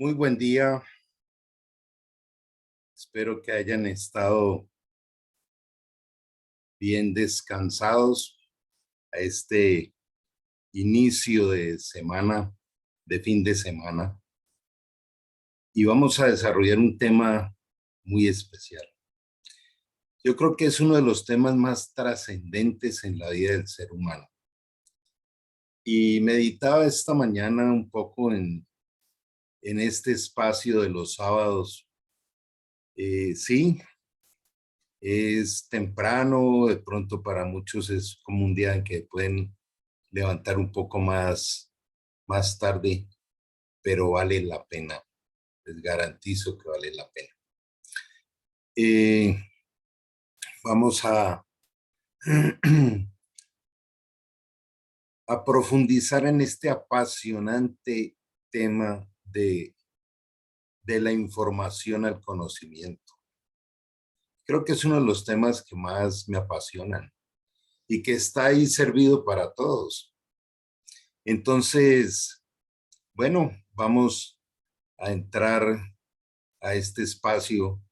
Muy buen día. Espero que hayan estado bien descansados a este inicio de semana, de fin de semana. Y vamos a desarrollar un tema muy especial. Yo creo que es uno de los temas más trascendentes en la vida del ser humano. Y meditaba esta mañana un poco en este espacio de los sábados. Sí, es temprano, de pronto para muchos es como un día en que pueden levantar un poco más tarde, pero vale la pena. Les garantizo que vale la pena. Eh, Vamos a profundizar en este apasionante tema de la información al conocimiento. Creo que es uno de los temas que más me apasionan y que está ahí servido para todos. Entonces, bueno, vamos a entrar a este espacio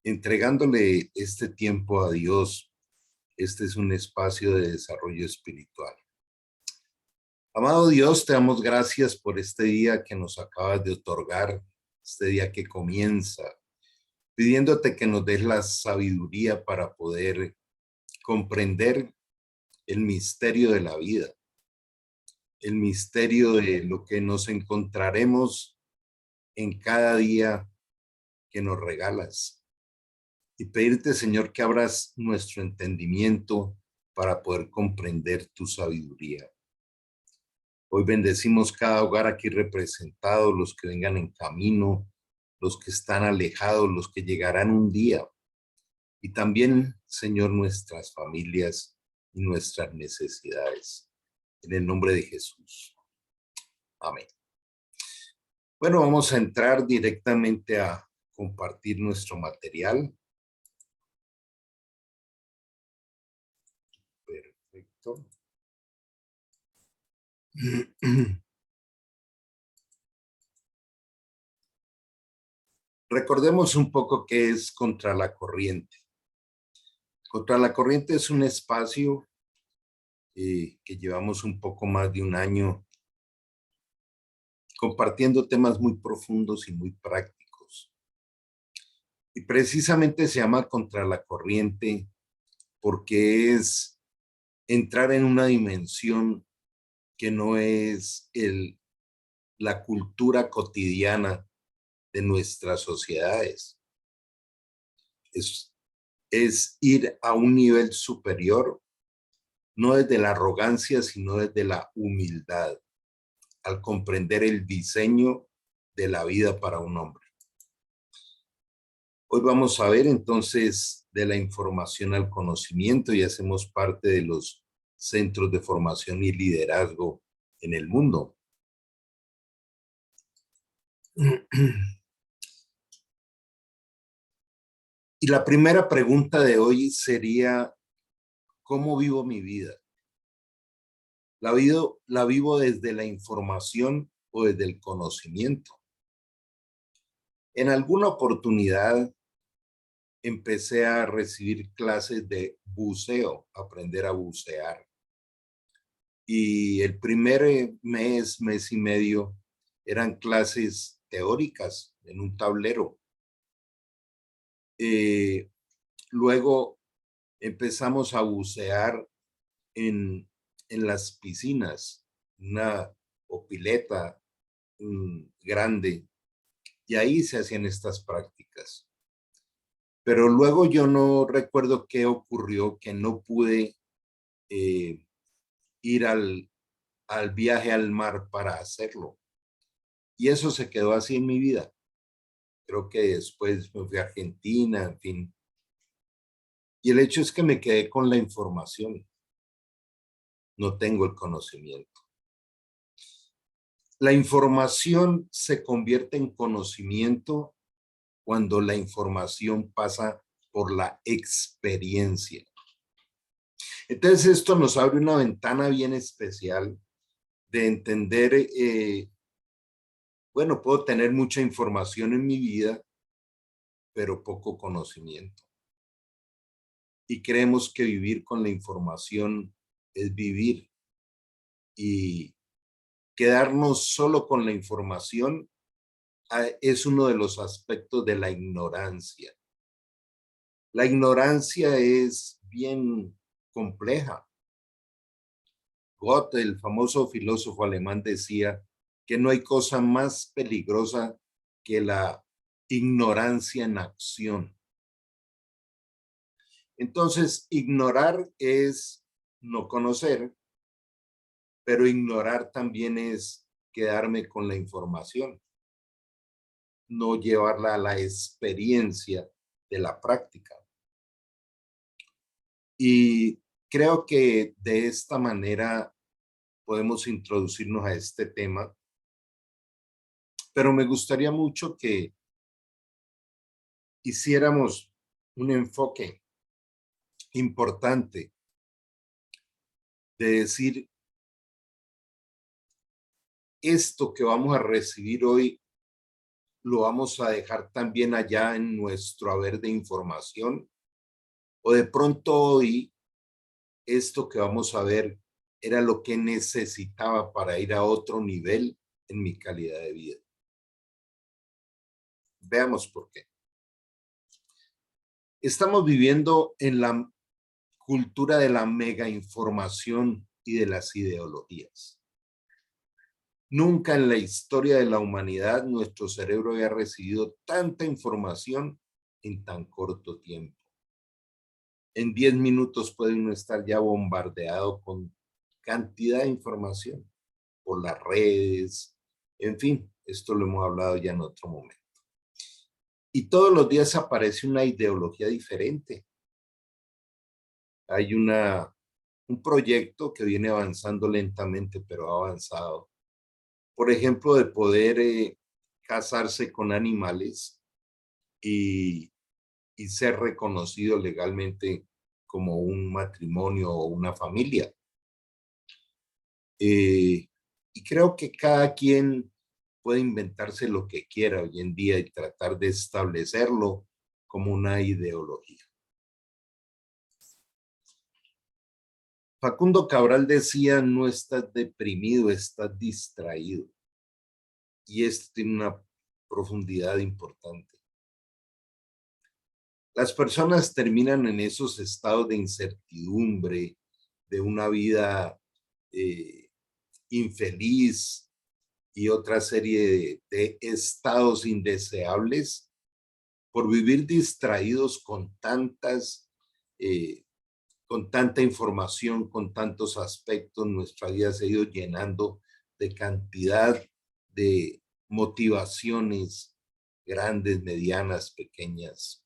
entregándole este tiempo a Dios. Este es un espacio de desarrollo espiritual. Amado Dios, te damos gracias por este día que nos acabas de otorgar, este día que comienza, pidiéndote que nos des la sabiduría para poder comprender el misterio de la vida, el misterio de lo que nos encontraremos en cada día que nos regalas. Y pedirte, Señor, que abras nuestro entendimiento para poder comprender tu sabiduría. Hoy bendecimos cada hogar aquí representado, los que vengan en camino, los que están alejados, los que llegarán un día. Y también, Señor, nuestras familias y nuestras necesidades. En el nombre de Jesús. Amén. Bueno, vamos a entrar directamente a compartir nuestro material. Perfecto. Recordemos un poco qué es Contra la Corriente. Contra la Corriente es un espacio que llevamos un poco más de un año compartiendo temas muy profundos y muy prácticos. Y precisamente se llama Contra la Corriente porque es entrar en una dimensión que no es la cultura cotidiana de nuestras sociedades. Es ir a un nivel superior, no desde la arrogancia, sino desde la humildad, al comprender el diseño de la vida para un hombre. Hoy vamos a ver entonces de la información al conocimiento y hacemos parte de los centros de formación y liderazgo en el mundo. Y la primera pregunta de hoy sería, ¿cómo vivo mi vida? ¿La vivo desde la información o desde el conocimiento? En alguna oportunidad empecé a recibir clases de buceo, aprender a bucear. Y el primer mes y medio eran clases teóricas en un tablero. Luego empezamos a bucear en las piscinas, una o pileta grande, y ahí se hacían estas prácticas. Pero luego yo no recuerdo qué ocurrió, que no pude ir al viaje al mar para hacerlo. Y eso se quedó así en mi vida. Creo que después me fui a Argentina, en fin. Y el hecho es que me quedé con la información. No tengo el conocimiento. La información se convierte en conocimiento cuando la información pasa por la experiencia. Entonces esto nos abre una ventana bien especial de entender Bueno, puedo tener mucha información en mi vida, pero poco conocimiento. Y creemos que vivir con la información es vivir, y quedarnos solo con la información es uno de los aspectos de la ignorancia. La ignorancia es bien compleja. Goethe, el famoso filósofo alemán, decía que no hay cosa más peligrosa que la ignorancia en acción. Entonces, ignorar es no conocer, pero ignorar también es quedarme con la información, no llevarla a la experiencia de la práctica. Y creo que de esta manera podemos introducirnos a este tema, pero me gustaría mucho que hiciéramos un enfoque importante de decir, esto que vamos a recibir hoy, lo vamos a dejar también allá en nuestro haber de información, o de pronto hoy esto que vamos a ver era lo que necesitaba para ir a otro nivel en mi calidad de vida. Veamos por qué. Estamos viviendo en la cultura de la mega información y de las ideologías. Nunca en la historia de la humanidad nuestro cerebro había recibido tanta información en tan corto tiempo. En 10 minutos puede uno estar ya bombardeado con cantidad de información por las redes, en fin, esto lo hemos hablado ya en otro momento. Y todos los días aparece una ideología diferente. Hay un proyecto que viene avanzando lentamente, pero ha avanzado. Por ejemplo, de poder casarse con animales y, y ser reconocido legalmente como un matrimonio o una familia. Y creo que cada quien puede inventarse lo que quiera hoy en día y tratar de establecerlo como una ideología. Facundo Cabral decía, no estás deprimido, estás distraído. Y esto tiene una profundidad importante. Las personas terminan en esos estados de incertidumbre, de una vida infeliz y otra serie de estados indeseables por vivir distraídos con tanta información, con tantos aspectos. Nuestra vida se ha ido llenando de cantidad de motivaciones grandes, medianas, pequeñas.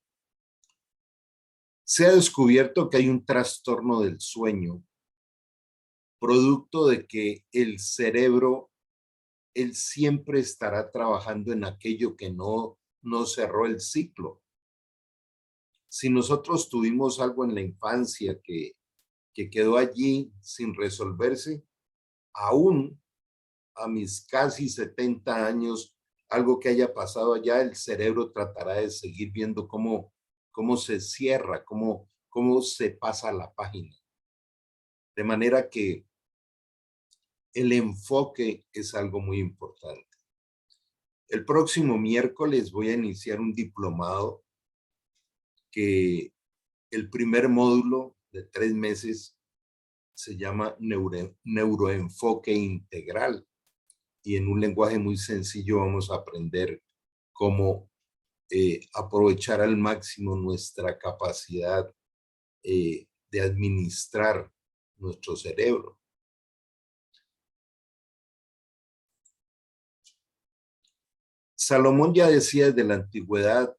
Se ha descubierto que hay un trastorno del sueño, producto de que el cerebro, él siempre estará trabajando en aquello que no cerró el ciclo. Si nosotros tuvimos algo en la infancia que quedó allí sin resolverse, aún a mis casi 70 años, algo que haya pasado allá, el cerebro tratará de seguir viendo cómo se cierra, cómo se pasa la página. De manera que el enfoque es algo muy importante. El próximo miércoles voy a iniciar un diplomado que el primer módulo de 3 meses se llama neuroenfoque integral, y en un lenguaje muy sencillo vamos a aprender cómo aprovechar al máximo nuestra capacidad de administrar nuestro cerebro. Salomón ya decía desde la antigüedad,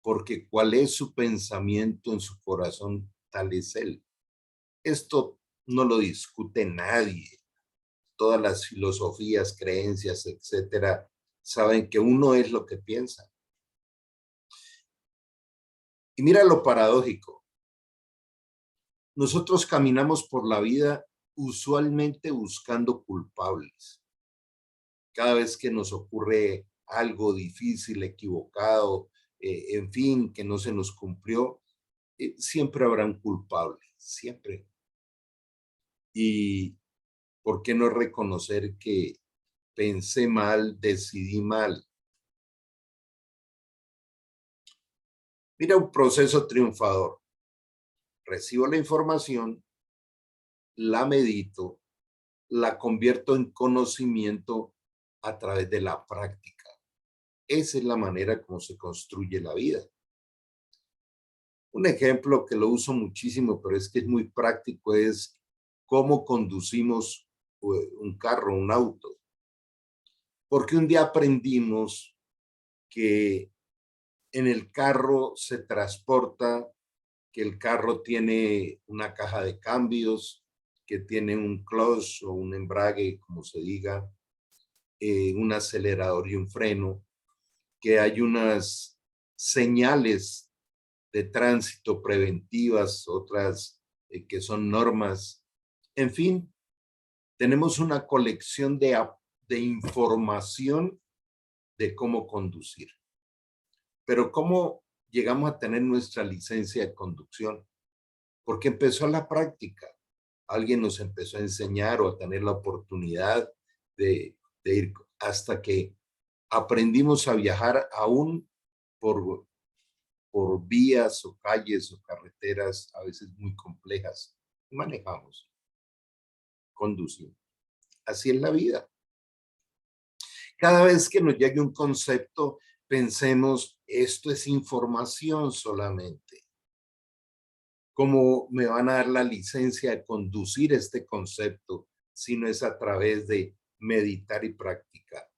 porque cuál es su pensamiento en su corazón, tal es él. Esto no lo discute nadie. Todas las filosofías, creencias, etcétera, saben que uno es lo que piensa. Y mira lo paradójico. Nosotros caminamos por la vida usualmente buscando culpables. cada vez que nos ocurre algo difícil, equivocado, en fin, que no se nos cumplió, siempre habrá un culpable, siempre. Y ¿por qué no reconocer que pensé mal, decidí mal? Mira un proceso triunfador. Recibo la información, la medito, la convierto en conocimiento a través de la práctica. Esa es la manera como se construye la vida. Un ejemplo que lo uso muchísimo, pero es que es muy práctico, es cómo conducimos un carro, un auto. Porque un día aprendimos que en el carro se transporta, que el carro tiene una caja de cambios, que tiene un clutch o un embrague, como se diga, un acelerador y un freno, que hay unas señales de tránsito preventivas, otras que son normas. En fin, tenemos una colección de información de cómo conducir. Pero ¿cómo llegamos a tener nuestra licencia de conducción? Porque empezó la práctica. Alguien nos empezó a enseñar o a tener la oportunidad de ir hasta que aprendimos a viajar aún por, por vías o calles o carreteras a veces muy complejas. Manejamos, conducimos. Así es la vida. Cada vez que nos llegue un concepto, pensemos, esto es información solamente. ¿Cómo me van a dar la licencia de conducir este concepto si no es a través de meditar y practicar?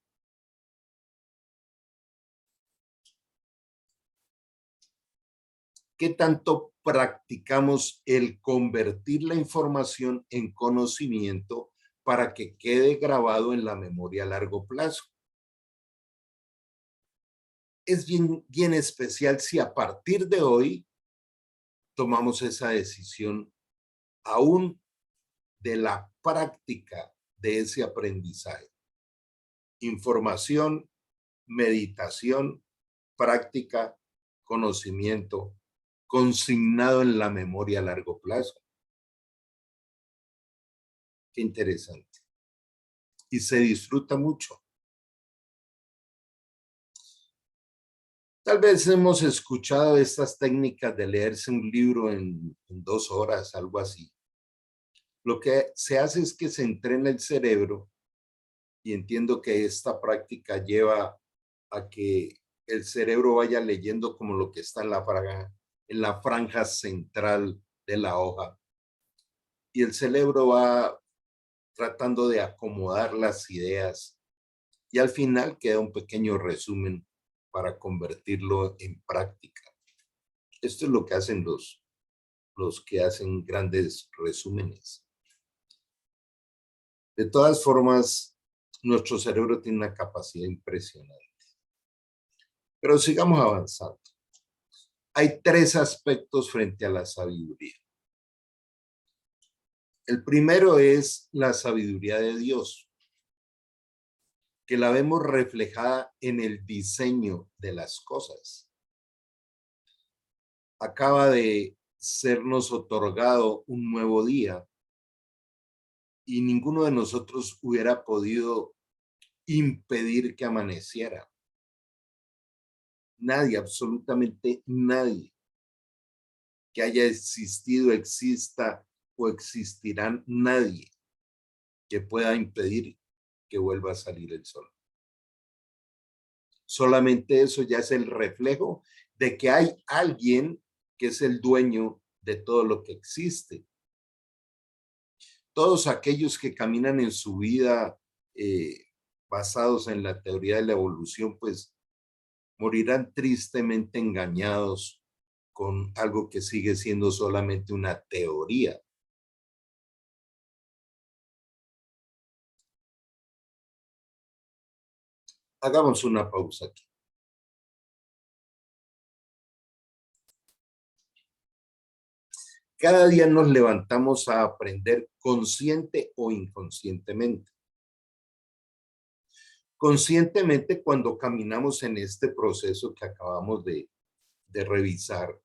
¿Qué tanto practicamos el convertir la información en conocimiento para que quede grabado en la memoria a largo plazo? Es bien especial si a partir de hoy tomamos esa decisión aún de la práctica de ese aprendizaje. Información, meditación, práctica, conocimiento, consignado en la memoria a largo plazo. Qué interesante. Y se disfruta mucho. Tal vez hemos escuchado estas técnicas de leerse un libro en 2 horas, algo así. Lo que se hace es que se entrena el cerebro y entiendo que esta práctica lleva a que el cerebro vaya leyendo como lo que está en la franja central de la hoja. Y el cerebro va tratando de acomodar las ideas y al final queda un pequeño resumen para convertirlo en práctica. Esto es lo que hacen los que hacen grandes resúmenes. De todas formas, nuestro cerebro tiene una capacidad impresionante. Pero sigamos avanzando. Hay 3 aspectos frente a la sabiduría. El primero es la sabiduría de Dios, que la vemos reflejada en el diseño de las cosas. Acaba de sernos otorgado un nuevo día y ninguno de nosotros hubiera podido impedir que amaneciera. Nadie, absolutamente nadie que haya existido, exista o existirán, nadie que pueda impedir que vuelva a salir el sol. Solamente eso ya es el reflejo de que hay alguien que es el dueño de todo lo que existe. Todos aquellos que caminan en su vida basados en la teoría de la evolución, pues morirán tristemente engañados con algo que sigue siendo solamente una teoría. Hagamos una pausa aquí. Cada día nos levantamos a aprender consciente o inconscientemente. Conscientemente, cuando caminamos en este proceso que acabamos de revisar,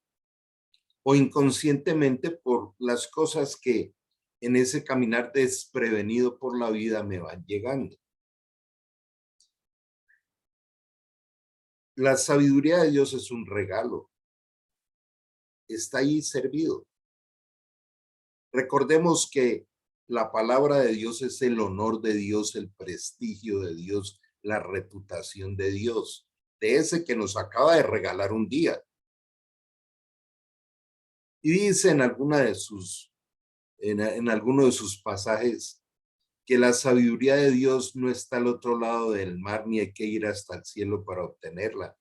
o inconscientemente por las cosas que en ese caminar desprevenido por la vida me van llegando. La sabiduría de Dios es un regalo, está ahí servido. Recordemos que la palabra de Dios es el honor de Dios, el prestigio de Dios, la reputación de Dios, de ese que nos acaba de regalar un día. Y dice en alguno de sus pasajes que la sabiduría de Dios no está al otro lado del mar, ni hay que ir hasta el cielo para obtenerla.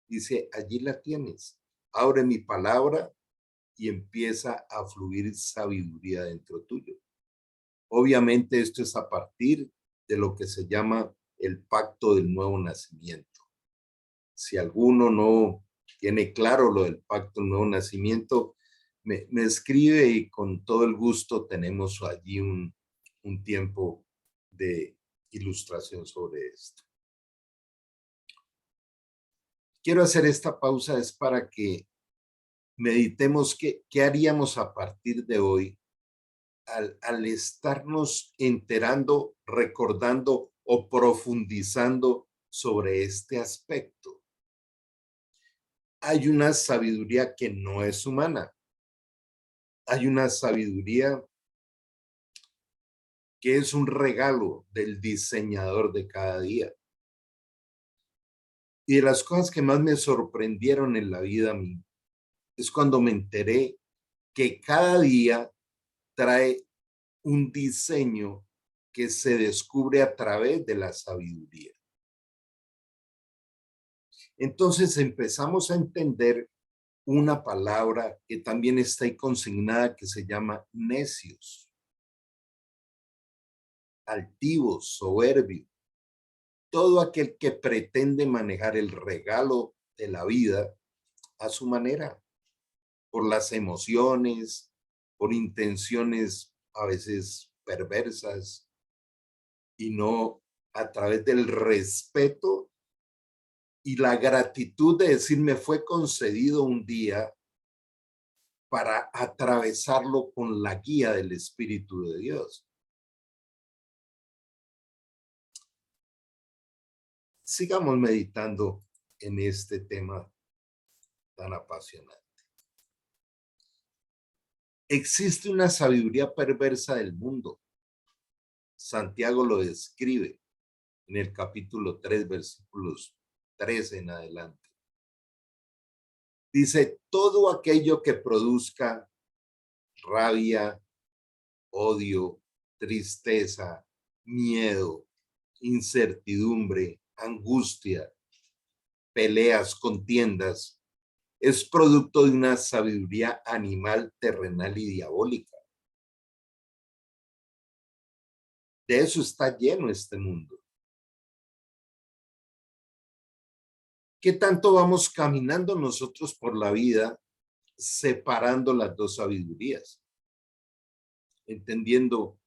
Dice, allí la tienes. Abre mi palabra y empieza a fluir sabiduría dentro tuyo. Obviamente esto es a partir de lo que se llama el pacto del nuevo nacimiento. Si alguno no tiene claro lo del pacto del nuevo nacimiento, me escribe y con todo el gusto tenemos allí un tiempo de ilustración sobre esto. Quiero hacer esta pausa es para que meditemos qué haríamos a partir de hoy al estarnos enterando, recordando o profundizando sobre este aspecto. Hay una sabiduría que no es humana. Hay una sabiduría que es un regalo del diseñador de cada día. Y de las cosas que más me sorprendieron en la vida a mí es cuando me enteré que cada día trae un diseño que se descubre a través de la sabiduría. Entonces empezamos a entender una palabra que también está ahí consignada que se llama necios, altivos, soberbios, todo aquel que pretende manejar el regalo de la vida a su manera, por las emociones, por intenciones a veces perversas y no a través del respeto y la gratitud de decir me fue concedido un día para atravesarlo con la guía del Espíritu de Dios. Sigamos meditando en este tema tan apasionante. Existe una sabiduría perversa del mundo. Santiago lo describe en el capítulo 3, versículos 13 en adelante. Dice, todo aquello que produzca rabia, odio, tristeza, miedo, incertidumbre, angustia, peleas, contiendas, es producto de una sabiduría animal, terrenal y diabólica. De eso está lleno este mundo. ¿Qué tanto vamos caminando nosotros por la vida separando las dos sabidurías? Entendiendo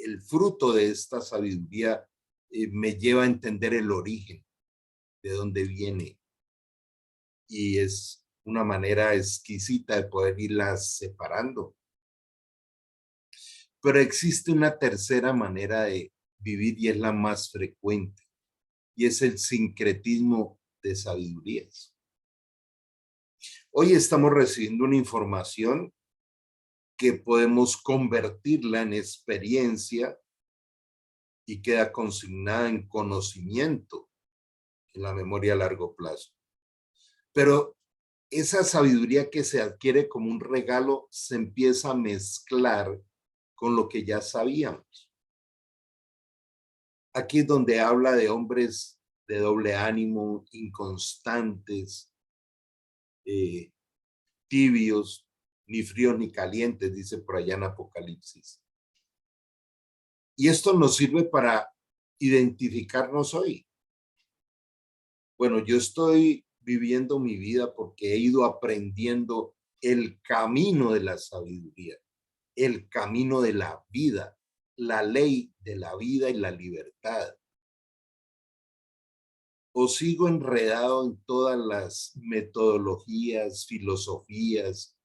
el fruto de esta sabiduría me lleva a entender el origen, de dónde viene, y es una manera exquisita de poder irlas separando. Pero existe una tercera manera de vivir y es la más frecuente, y es el sincretismo de sabidurías. Hoy estamos recibiendo una información que podemos convertirla en experiencia y queda consignada en conocimiento en la memoria a largo plazo. Pero esa sabiduría que se adquiere como un regalo se empieza a mezclar con lo que ya sabíamos. Aquí es donde habla de hombres de doble ánimo, inconstantes, tibios, ni fríos ni calientes, dice por allá en Apocalipsis. Y esto nos sirve para identificarnos hoy. Bueno, yo estoy viviendo mi vida porque he ido aprendiendo el camino de la sabiduría, el camino de la vida, la ley de la vida y la libertad. o sigo enredado en todas las metodologías, filosofías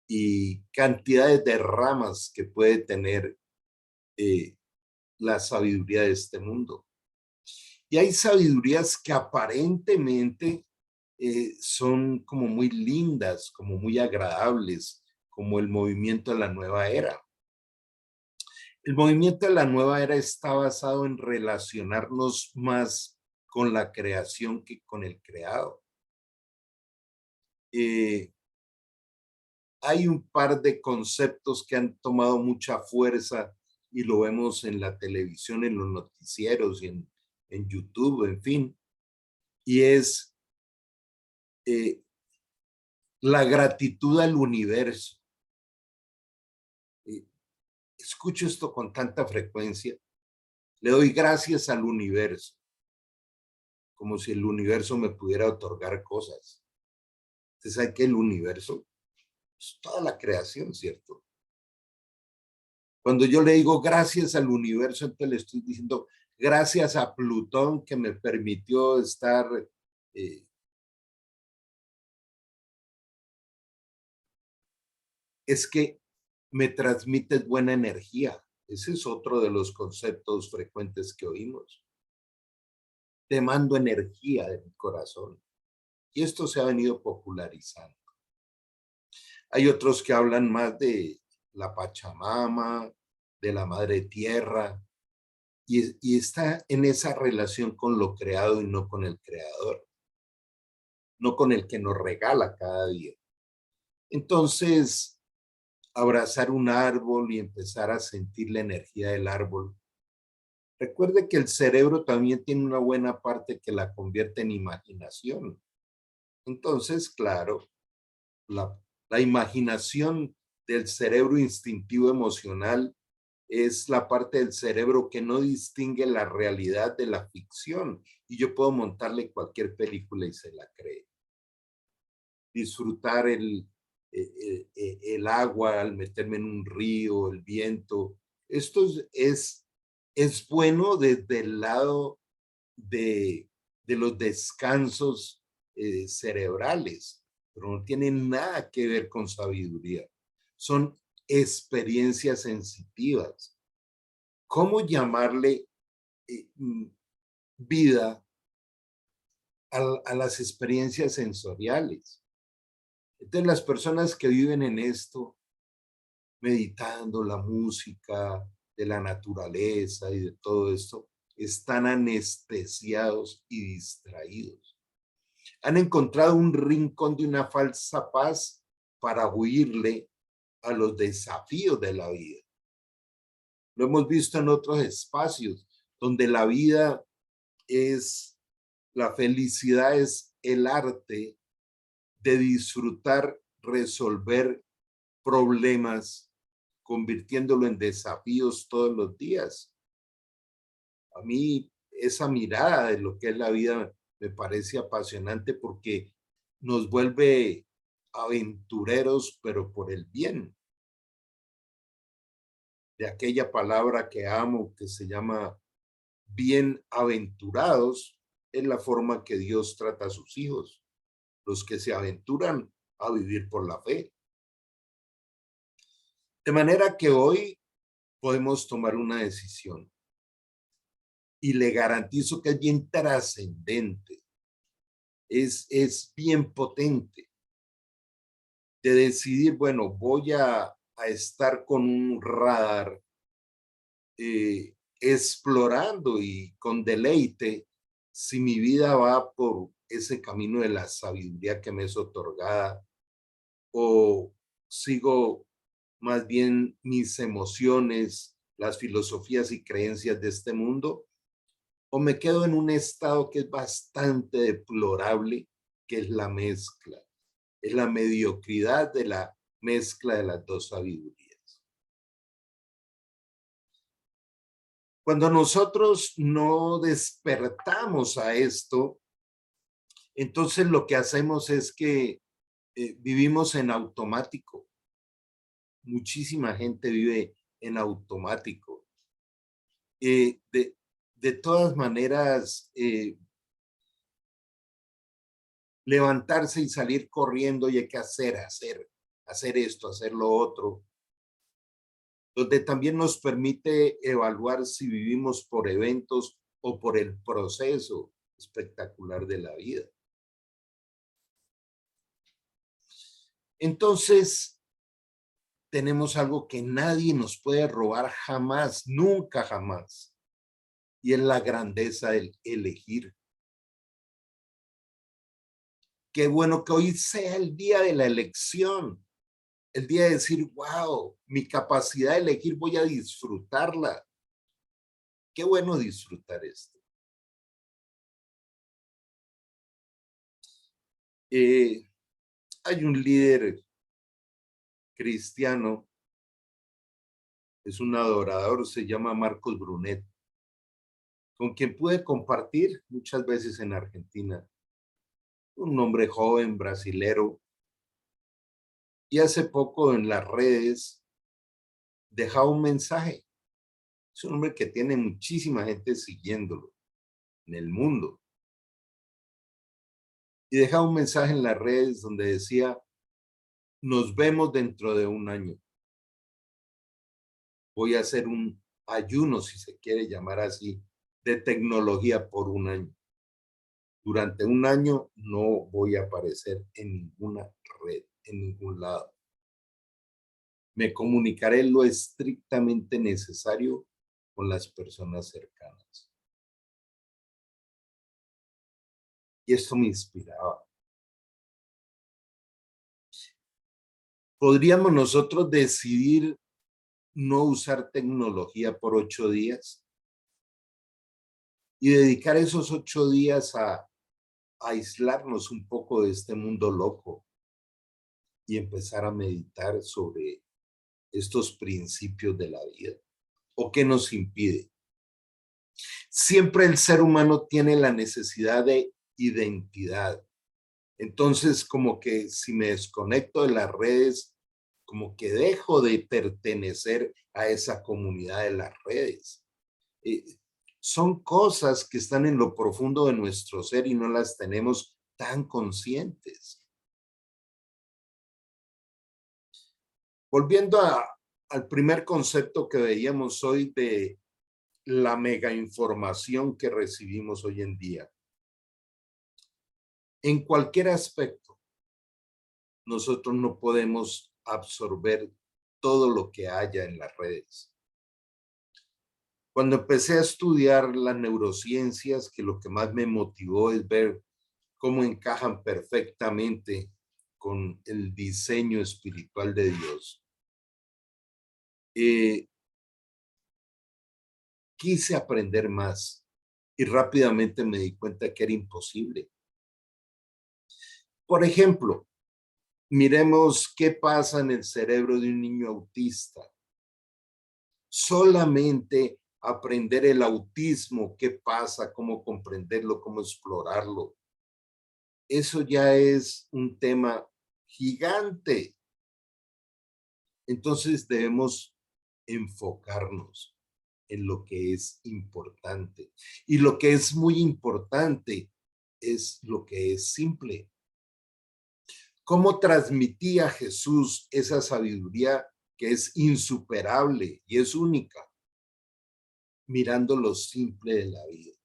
y cantidades de ramas que puede tener eh, la sabiduría de este mundo. Y hay sabidurías que aparentemente son como muy lindas, como muy agradables, como el movimiento de la nueva era. El movimiento de la nueva era está basado en relacionarnos más con la creación que con el creado. Eh, Hay un par de conceptos que han tomado mucha fuerza y lo vemos en la televisión, en los noticieros y en YouTube, en fin, y es eh, la gratitud al universo. Eh, Escucho esto con tanta frecuencia. Le doy gracias al universo, como si el universo me pudiera otorgar cosas. Usted sabe que el universo es toda la creación, ¿cierto? Cuando yo le digo gracias al universo, entonces le estoy diciendo gracias a Plutón que me permitió estar. eh, es que me transmites buena energía. Ese es otro de los conceptos frecuentes que oímos. Te mando energía de mi corazón. Y esto se ha venido popularizando. Hay otros que hablan más de la Pachamama, de la Madre Tierra, y está en esa relación con lo creado y no con el creador, no con el que nos regala cada día. Entonces, abrazar un árbol y empezar a sentir la energía del árbol. Recuerde que el cerebro también tiene una buena parte que la convierte en imaginación. Entonces, claro, la, la imaginación del cerebro instintivo emocional es la parte del cerebro que no distingue la realidad de la ficción. Y yo puedo montarle cualquier película y se la cree. Disfrutar el agua al meterme en un río, el viento. Esto es bueno desde el lado de, de los descansos cerebrales, pero no tienen nada que ver con sabiduría. Son experiencias sensitivas. ¿Cómo llamarle vida a las experiencias sensoriales? Entonces, las personas que viven en esto, meditando la música de la naturaleza y de todo esto, están anestesiados y distraídos. Han encontrado un rincón de una falsa paz para huirle a los desafíos de la vida. Lo hemos visto en otros espacios donde la vida es, la felicidad es el arte de disfrutar, resolver problemas, convirtiéndolo en desafíos todos los días. A mí esa mirada de lo que es la vida me parece apasionante porque nos vuelve aventureros, pero por el bien. De aquella palabra que amo, que se llama bienaventurados, es la forma que Dios trata a sus hijos, los que se aventuran a vivir por la fe. De manera que hoy podemos tomar una decisión y le garantizo que es bien trascendente, es bien potente de decidir, bueno, voy a estar con un radar explorando y con deleite si mi vida va por ese camino de la sabiduría que me es otorgada o sigo más bien mis emociones, las filosofías y creencias de este mundo, o me quedo en un estado que es bastante deplorable, que es la mezcla, es la mediocridad de la mezcla de las dos sabidurías. Cuando nosotros no despertamos a esto, entonces lo que hacemos es que vivimos en automático. Muchísima gente vive en automático. Eh, de, de todas maneras, levantarse y salir corriendo y hay que hacer esto, hacer lo otro, donde también nos permite evaluar si vivimos por eventos o por el proceso espectacular de la vida. Entonces, tenemos algo que nadie nos puede robar jamás, nunca jamás, y es la grandeza del elegir. Qué bueno que hoy sea el día de la elección, el día de decir, wow, mi capacidad de elegir voy a disfrutarla. Qué bueno disfrutar esto. Hay un líder cristiano, es un adorador, se llama Marcos Brunet, con quien pude compartir muchas veces en Argentina. Un hombre joven, brasilero, y hace poco en las redes dejaba un mensaje. Es un hombre que tiene muchísima gente siguiéndolo en el mundo. Y dejaba un mensaje en las redes donde decía, nos vemos dentro de un año. Voy a hacer un ayuno, si se quiere llamar así, de tecnología por un año. Durante un año no voy a aparecer en ninguna red, en ningún lado. Me comunicaré lo estrictamente necesario con las personas cercanas. Y esto me inspiraba. ¿Podríamos nosotros decidir no usar tecnología por 8 días? Y dedicar esos 8 días a aislarnos un poco de este mundo loco y empezar a meditar sobre estos principios de la vida. ¿O qué nos impide? Siempre el ser humano tiene la necesidad de identidad. Entonces, como que si me desconecto de las redes, como que dejo de pertenecer a esa comunidad de las redes. Eh, Son cosas que están en lo profundo de nuestro ser y no las tenemos tan conscientes. Volviendo al primer concepto que veíamos hoy de la mega información que recibimos hoy en día. En cualquier aspecto, nosotros no podemos absorber todo lo que haya en las redes. Cuando empecé a estudiar las neurociencias, que lo que más me motivó es ver cómo encajan perfectamente con el diseño espiritual de Dios, quise aprender más y rápidamente me di cuenta que era imposible. Por ejemplo, miremos qué pasa en el cerebro de un niño autista. Solamente aprender el autismo, qué pasa, cómo comprenderlo, cómo explorarlo. Eso ya es un tema gigante. Entonces debemos enfocarnos en lo que es importante. Y lo que es muy importante es lo que es simple. ¿Cómo transmitía Jesús esa sabiduría que es insuperable y es única? Mirando lo simple de la vida.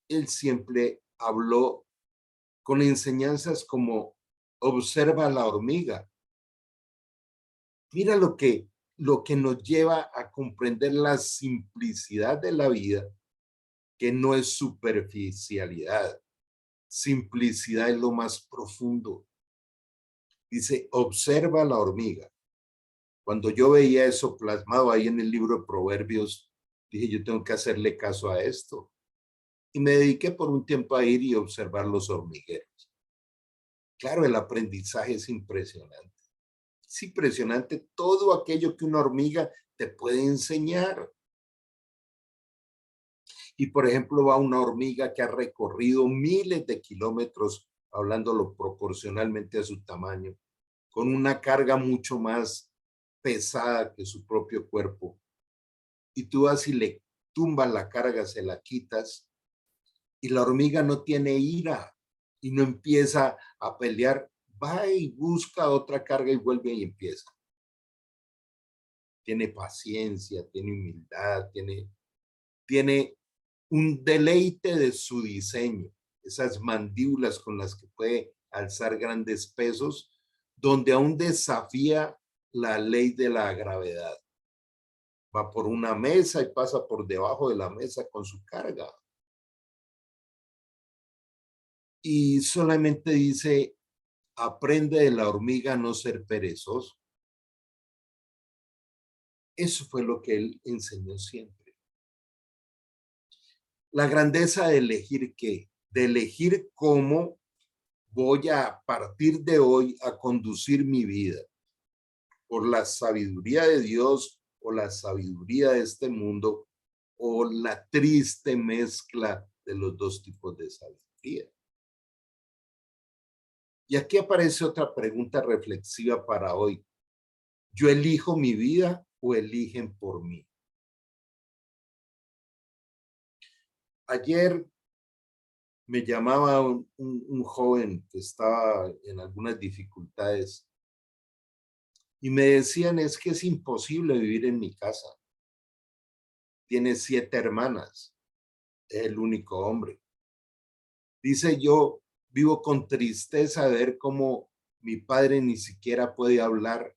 Él siempre habló con enseñanzas como observa la hormiga. Mira lo que nos lleva a comprender la simplicidad de la vida, que no es superficialidad. Simplicidad es lo más profundo. Dice, observa la hormiga. Cuando yo veía eso plasmado ahí en el libro de Proverbios, dije, yo tengo que hacerle caso a esto. Y me dediqué por un tiempo a ir y observar los hormigueros. Claro, el aprendizaje es impresionante. Es impresionante todo aquello que una hormiga te puede enseñar. Y por ejemplo, va una hormiga que ha recorrido miles de kilómetros, hablándolo proporcionalmente a su tamaño, con una carga mucho más pesada que su propio cuerpo. Y tú vas y le tumbas la carga, se la quitas, y la hormiga no tiene ira, y no empieza a pelear, va y busca otra carga y vuelve y empieza. Tiene paciencia, tiene humildad, tiene un deleite de su diseño, esas mandíbulas con las que puede alzar grandes pesos, donde aún desafía la ley de la gravedad. Va por una mesa y pasa por debajo de la mesa con su carga. Y solamente dice, aprende de la hormiga a no ser perezoso. Eso fue lo que él enseñó siempre. La grandeza de elegir qué, de elegir cómo voy a partir de hoy a conducir mi vida, por la sabiduría de Dios o la sabiduría de este mundo o la triste mezcla de los dos tipos de sabiduría. Y aquí aparece otra pregunta reflexiva para hoy. ¿Yo elijo mi vida o eligen por mí? Ayer me llamaba un joven que estaba en algunas dificultades y me decían, es que es imposible vivir en mi casa. Tiene 7 hermanas, es el único hombre. Dice, yo vivo con tristeza de ver cómo mi padre ni siquiera puede hablar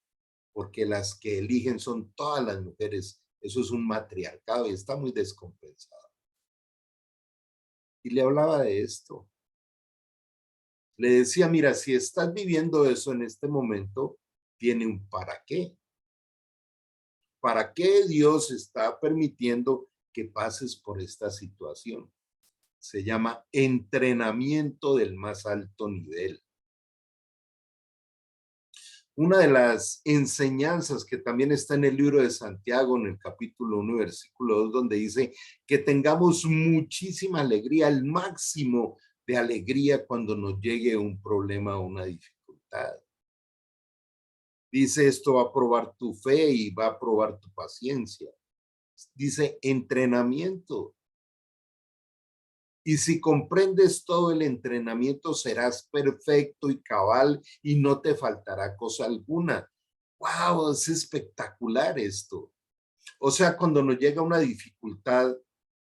porque las que eligen son todas las mujeres. Eso es un matriarcado y está muy descompensado. Y le hablaba de esto. Le decía, mira, si estás viviendo eso en este momento, tiene un para qué. ¿Para qué Dios está permitiendo que pases por esta situación? Se llama entrenamiento del más alto nivel. Una de las enseñanzas que también está en el libro de Santiago, en el capítulo 1, versículo 2, donde dice que tengamos muchísima alegría, el máximo de alegría cuando nos llegue un problema o una dificultad. Dice, esto va a probar tu fe y va a probar tu paciencia. Dice, entrenamiento. Y si comprendes todo el entrenamiento, serás perfecto y cabal y no te faltará cosa alguna. ¡Wow! Es espectacular esto. O sea, cuando nos llega una dificultad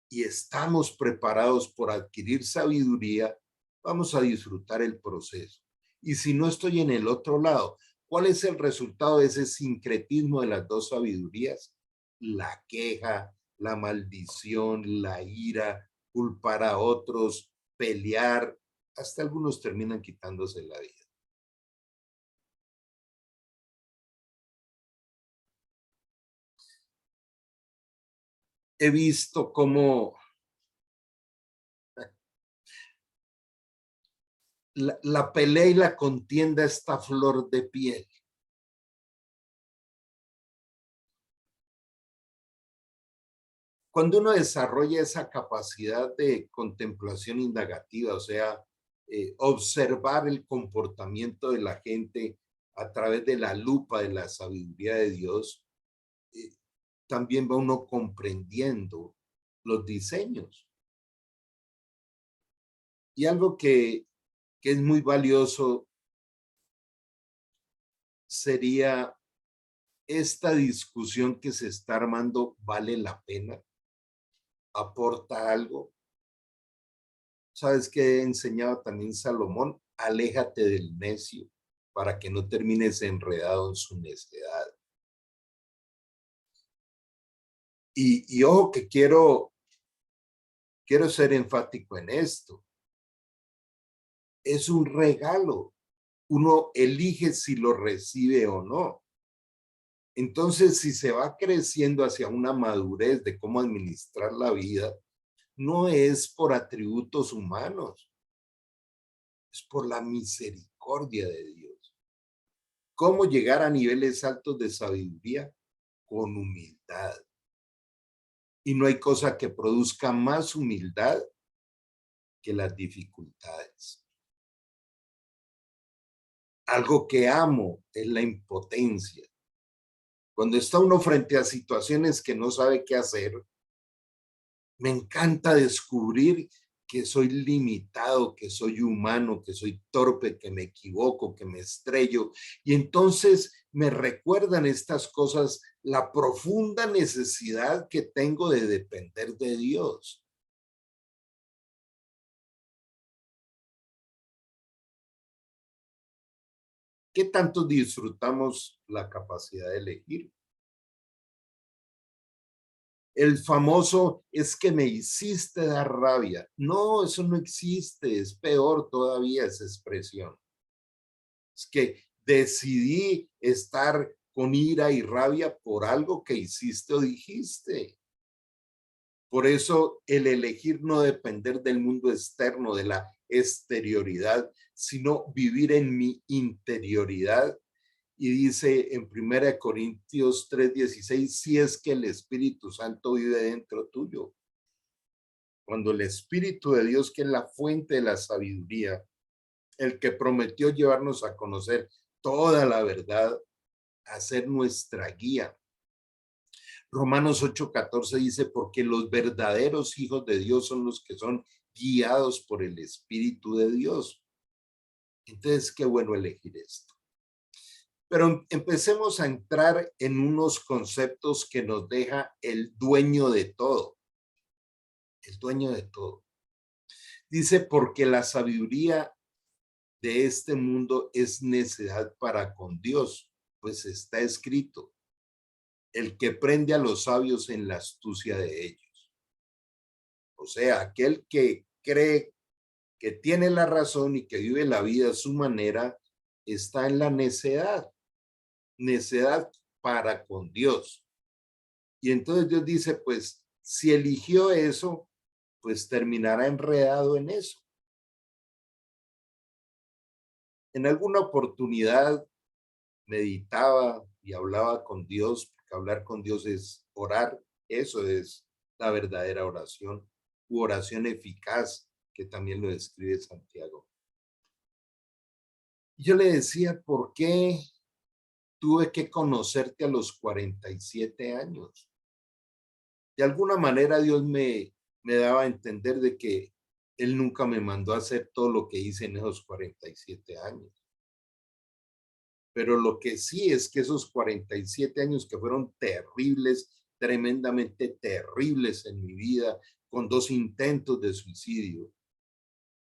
y estamos preparados por adquirir sabiduría, vamos a disfrutar el proceso. Y si no estoy en el otro lado, ¿cuál es el resultado de ese sincretismo de las dos sabidurías? La queja, la maldición, la ira, culpar a otros, pelear, hasta algunos terminan quitándose la vida. He visto cómo la pelea y la contienda está a flor de piel. Cuando uno desarrolla esa capacidad de contemplación indagativa, o sea, observar el comportamiento de la gente a través de la lupa de la sabiduría de Dios, eh, también va uno comprendiendo los diseños. Y algo que es muy valioso sería esta discusión que se está armando, ¿vale la pena? ¿Aporta algo? ¿Sabes qué enseñaba también Salomón? Aléjate del necio para que no termines enredado en su necedad. Y ojo que quiero ser enfático en esto. Es un regalo. Uno elige si lo recibe o no. Entonces, si se va creciendo hacia una madurez de cómo administrar la vida, no es por atributos humanos, es por la misericordia de Dios. ¿Cómo llegar a niveles altos de sabiduría? Con humildad. Y no hay cosa que produzca más humildad que las dificultades. Algo que amo es la impotencia. Cuando está uno frente a situaciones que no sabe qué hacer, me encanta descubrir que soy limitado, que soy humano, que soy torpe, que me equivoco, que me estrello. Y entonces me recuerdan estas cosas la profunda necesidad que tengo de depender de Dios. ¿Qué tanto disfrutamos la capacidad de elegir? El famoso es que me hiciste dar rabia. No, eso no existe, es peor todavía esa expresión. Es que decidí estar con ira y rabia por algo que hiciste o dijiste. Por eso el elegir no depender del mundo externo, de la exterioridad, sino vivir en mi interioridad. Y dice en 1 Corintios 3:16, si es que el Espíritu Santo vive dentro tuyo. Cuando el Espíritu de Dios, que es la fuente de la sabiduría, el que prometió llevarnos a conocer toda la verdad, a ser nuestra guía. Romanos 8:14 dice, porque los verdaderos hijos de Dios son los que son guiados por el Espíritu de Dios. Entonces, qué bueno elegir esto. Pero empecemos a entrar en unos conceptos que nos deja el dueño de todo. El dueño de todo. Dice, porque la sabiduría de este mundo es necedad para con Dios, pues está escrito, el que prende a los sabios en la astucia de ellos. O sea, aquel que cree que tiene la razón y que vive la vida a su manera, está en la necedad, necedad para con Dios. Y entonces Dios dice, pues, si eligió eso, pues terminará enredado en eso. En alguna oportunidad meditaba y hablaba con Dios, porque hablar con Dios es orar, eso es la verdadera oración, u oración eficaz, que también lo describe Santiago. Yo le decía, ¿por qué tuve que conocerte a los 47 años? De alguna manera Dios me daba a entender de que Él nunca me mandó a hacer todo lo que hice en esos 47 años. Pero lo que sí es que esos 47 años que fueron terribles, tremendamente terribles en mi vida, con 2 intentos de suicidio,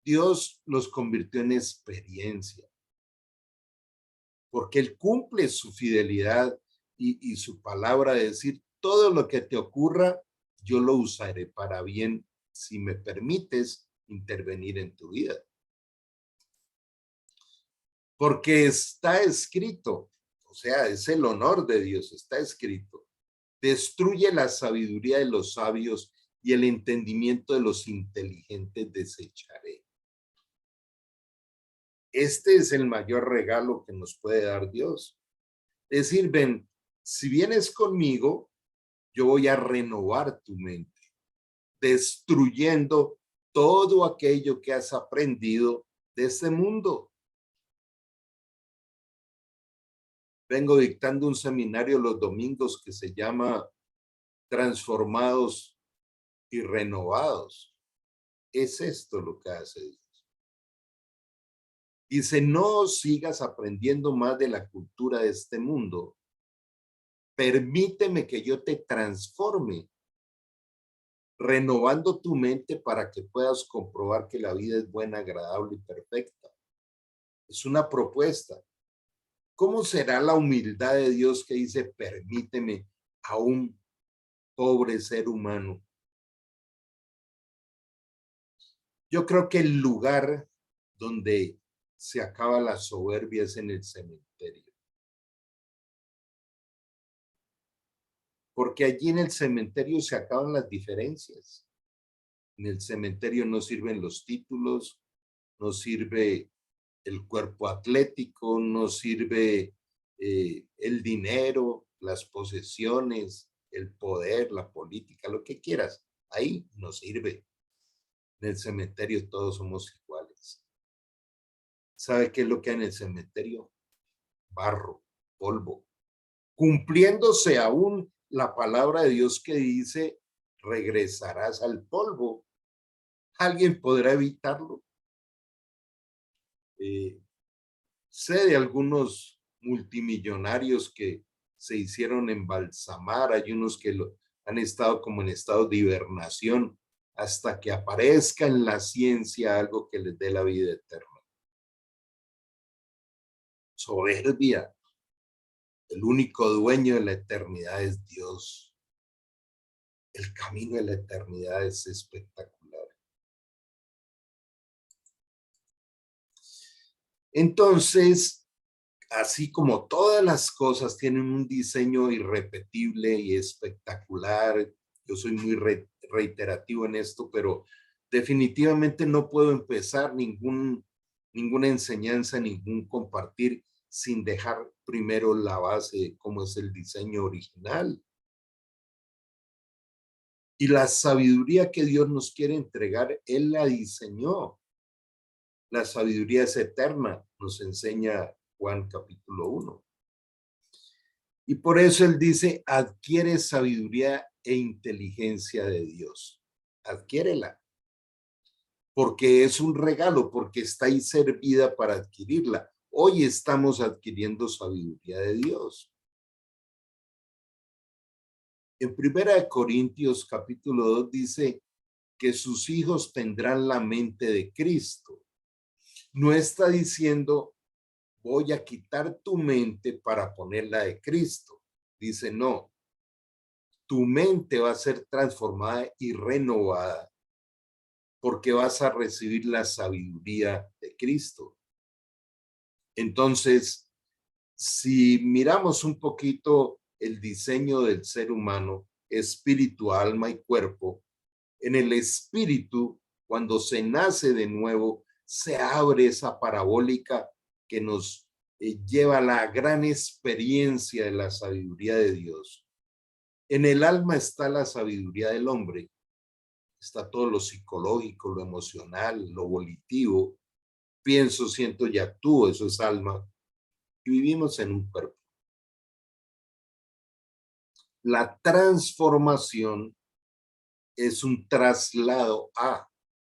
Dios los convirtió en experiencia, porque Él cumple su fidelidad y su palabra de decir, todo lo que te ocurra, yo lo usaré para bien si me permites intervenir en tu vida. Porque está escrito, o sea, es el honor de Dios, está escrito. Destruye la sabiduría de los sabios y el entendimiento de los inteligentes desecharé. Este es el mayor regalo que nos puede dar Dios. Es decir, ven, si vienes conmigo, yo voy a renovar tu mente, destruyendo todo aquello que has aprendido de este mundo. Vengo dictando un seminario los domingos que se llama Transformados y Renovados. Es esto lo que hace Dios. Dice, no sigas aprendiendo más de la cultura de este mundo. Permíteme que yo te transforme, renovando tu mente para que puedas comprobar que la vida es buena, agradable y perfecta. Es una propuesta. ¿Cómo será la humildad de Dios que dice, permíteme a un pobre ser humano? Yo creo que el lugar donde se acaba la soberbia es en el cementerio. Porque allí en el cementerio se acaban las diferencias. En el cementerio no sirven los títulos, no sirve el cuerpo atlético, no sirve el dinero, las posesiones, el poder, la política, lo que quieras. Ahí no sirve. En el cementerio todos somos iguales. ¿Sabe qué es lo que hay en el cementerio? Barro, polvo. Cumpliéndose aún la palabra de Dios que dice, regresarás al polvo. ¿Alguien podrá evitarlo? Eh, Sé de algunos multimillonarios que se hicieron embalsamar, hay unos que han estado como en estado de hibernación hasta que aparezca en la ciencia algo que les dé la vida eterna. Soberbia. El único dueño de la eternidad es Dios. El camino de la eternidad es espectacular. Entonces, así como todas las cosas tienen un diseño irrepetible y espectacular, yo soy muy reiterativo en esto, pero definitivamente no puedo empezar ninguna enseñanza, ningún compartir sin dejar primero la base de cómo es el diseño original. Y la sabiduría que Dios nos quiere entregar, Él la diseñó. La sabiduría es eterna, nos enseña Juan capítulo 1. Y por eso Él dice, adquiere sabiduría e inteligencia de Dios. Adquiérela. Porque es un regalo, porque está ahí servida para adquirirla. Hoy estamos adquiriendo sabiduría de Dios. En 1 Corintios capítulo 2 dice que sus hijos tendrán la mente de Cristo. No está diciendo, voy a quitar tu mente para ponerla de Cristo. Dice, no, tu mente va a ser transformada y renovada porque vas a recibir la sabiduría de Cristo. Entonces, si miramos un poquito el diseño del ser humano, espíritu, alma y cuerpo, en el espíritu, cuando se nace de nuevo, se abre esa parabólica que nos lleva a la gran experiencia de la sabiduría de Dios. En el alma está la sabiduría del hombre, está todo lo psicológico, lo emocional, lo volitivo, pienso, siento y actúo, eso es alma, y vivimos en un cuerpo. La transformación es un traslado a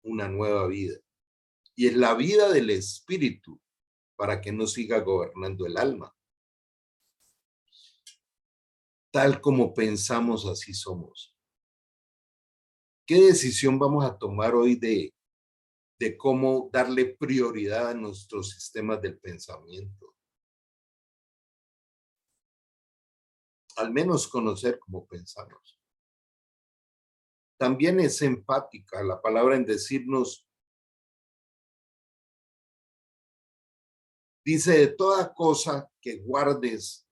una nueva vida, y es la vida del espíritu para que no siga gobernando el alma. Tal como pensamos, así somos. ¿Qué decisión vamos a tomar hoy de cómo darle prioridad a nuestros sistemas del pensamiento? Al menos conocer cómo pensamos. También es empática la palabra en decirnos, dice, de toda cosa que guardes,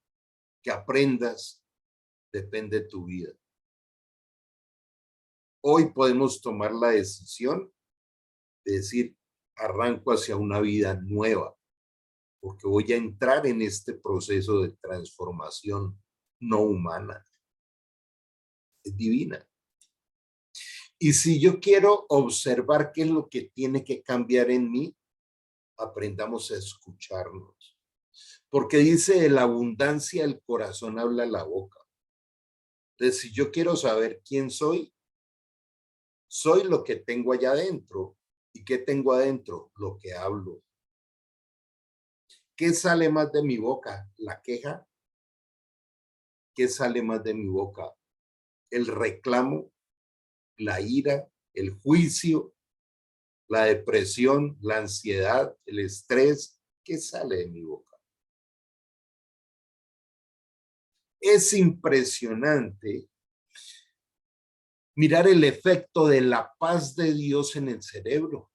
que aprendas, depende de tu vida. Hoy podemos tomar la decisión de decir, arranco hacia una vida nueva, porque voy a entrar en este proceso de transformación no humana, es divina. Y si yo quiero observar qué es lo que tiene que cambiar en mí, aprendamos a escucharnos. Porque dice, de la abundancia del corazón habla la boca. Entonces, si yo quiero saber quién soy, soy lo que tengo allá adentro. ¿Y qué tengo adentro? Lo que hablo. ¿Qué sale más de mi boca? ¿La queja? ¿Qué sale más de mi boca? ¿El reclamo? ¿La ira? ¿El juicio? ¿La depresión? ¿La ansiedad? ¿El estrés? ¿Qué sale de mi boca? Es impresionante mirar el efecto de la paz de Dios en el cerebro.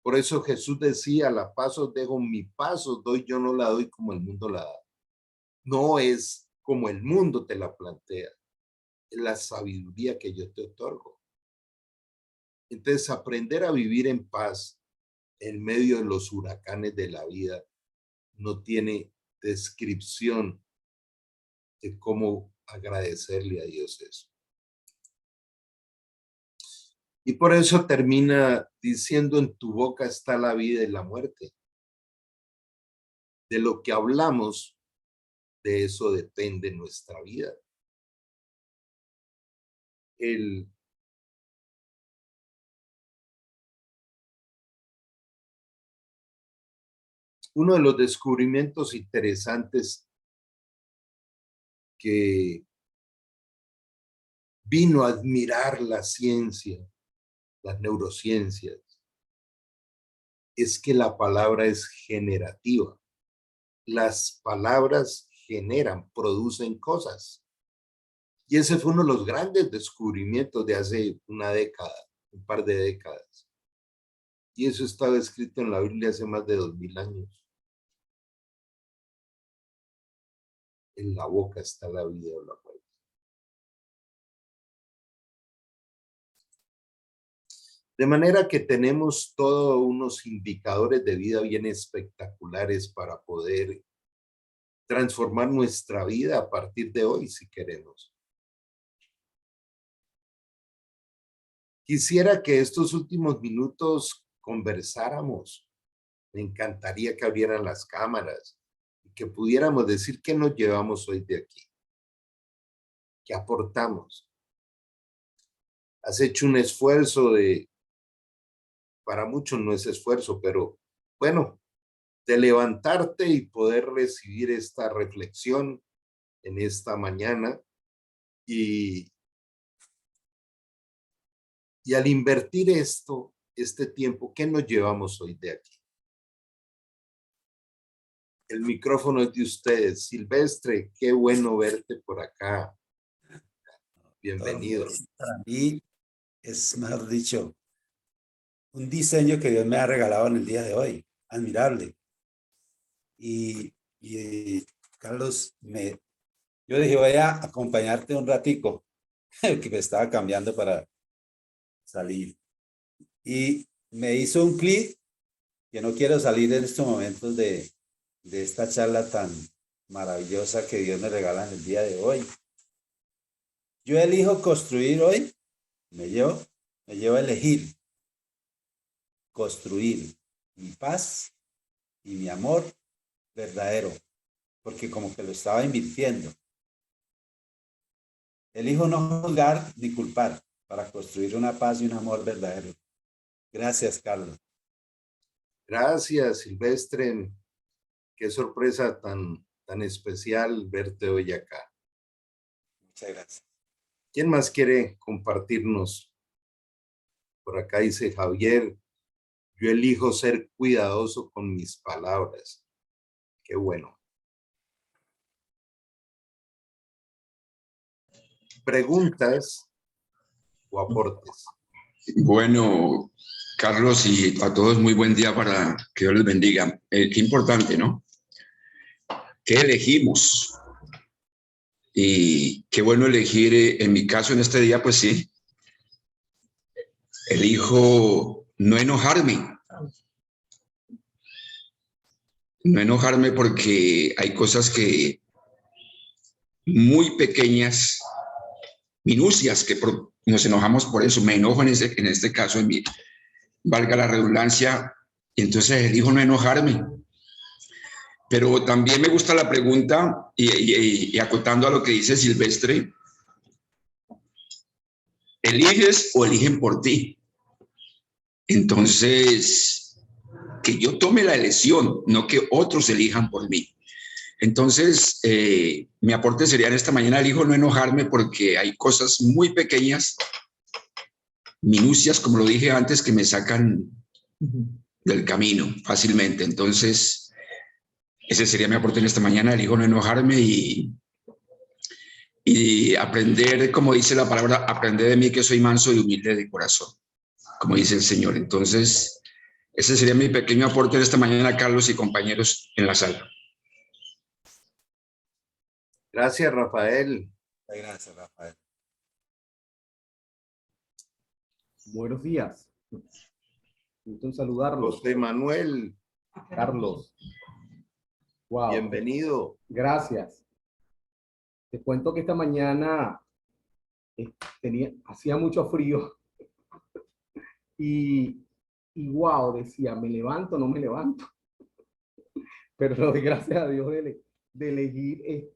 Por eso Jesús decía, la paz os dejo, mi paz os doy, yo no la doy como el mundo la da. No es como el mundo te la plantea, es la sabiduría que yo te otorgo. Entonces, aprender a vivir en paz en medio de los huracanes de la vida no tiene descripción de cómo agradecerle a Dios eso. Y por eso termina diciendo, en tu boca está la vida y la muerte. De lo que hablamos, de eso depende nuestra vida. El Uno de los descubrimientos interesantes que vino a admirar la ciencia, las neurociencias, es que la palabra es generativa. Las palabras generan, producen cosas. Y ese fue uno de los grandes descubrimientos de hace una década, un par de décadas. Y eso estaba escrito en la Biblia hace más de 2000 años. En la boca está la vida o la muerte. De manera que tenemos todos unos indicadores de vida bien espectaculares para poder transformar nuestra vida a partir de hoy, si queremos. Quisiera que estos últimos minutos conversáramos. Me encantaría que abrieran las cámaras y que pudiéramos decir qué nos llevamos hoy de aquí, qué aportamos. Has hecho un esfuerzo para muchos no es esfuerzo, pero bueno, de levantarte y poder recibir esta reflexión en esta mañana y al invertir este tiempo, ¿qué nos llevamos hoy de aquí? El micrófono es de ustedes. Silvestre, qué bueno verte por acá. Bienvenido. Para mí es, mejor dicho, un diseño que Dios me ha regalado en el día de hoy. Admirable. Y Carlos, yo dije, voy a acompañarte un ratico, que me estaba cambiando para salir. Y me hizo un clic que no quiero salir en estos momentos de esta charla tan maravillosa que Dios me regala en el día de hoy. Yo elijo construir hoy, me llevo a elegir construir mi paz y mi amor verdadero, porque como que lo estaba invirtiendo. Elijo no juzgar ni culpar para construir una paz y un amor verdadero. Gracias, Carlos. Gracias, Silvestre. Qué sorpresa tan especial verte hoy acá. Muchas gracias. ¿Quién más quiere compartirnos? Por acá dice Javier, yo elijo ser cuidadoso con mis palabras. Qué bueno. ¿Preguntas o aportes? Bueno, Carlos, y a todos muy buen día para que Dios les bendiga. Qué importante, ¿no? ¿Qué elegimos? Y qué bueno elegir, en mi caso, en este día, pues sí, elijo no enojarme. No enojarme porque hay cosas que muy pequeñas, minucias, que nos enojamos por eso. Me enojo en este caso, valga la redundancia, y entonces elijo no enojarme. Pero también me gusta la pregunta y acotando a lo que dice Silvestre, ¿eliges o eligen por ti? Entonces, que yo tome la elección, no que otros elijan por mí. Entonces, mi aporte sería en esta mañana, elijo no enojarme porque hay cosas muy pequeñas, minucias, como lo dije antes, que me sacan del camino fácilmente. Entonces, ese sería mi aporte en esta mañana, elijo no enojarme y aprender, como dice la palabra, aprender de mí que soy manso y humilde de corazón, como dice el Señor. Entonces, ese sería mi pequeño aporte de esta mañana, Carlos y compañeros en la sala. Gracias, Rafael. Gracias, Rafael. Buenos días. Gusto en saludarlos. José Manuel. Carlos. Wow. Bienvenido. Gracias. Te cuento que esta mañana hacía mucho frío y wow, decía, ¿me levanto o no me levanto? Pero lo doy gracias a Dios de elegir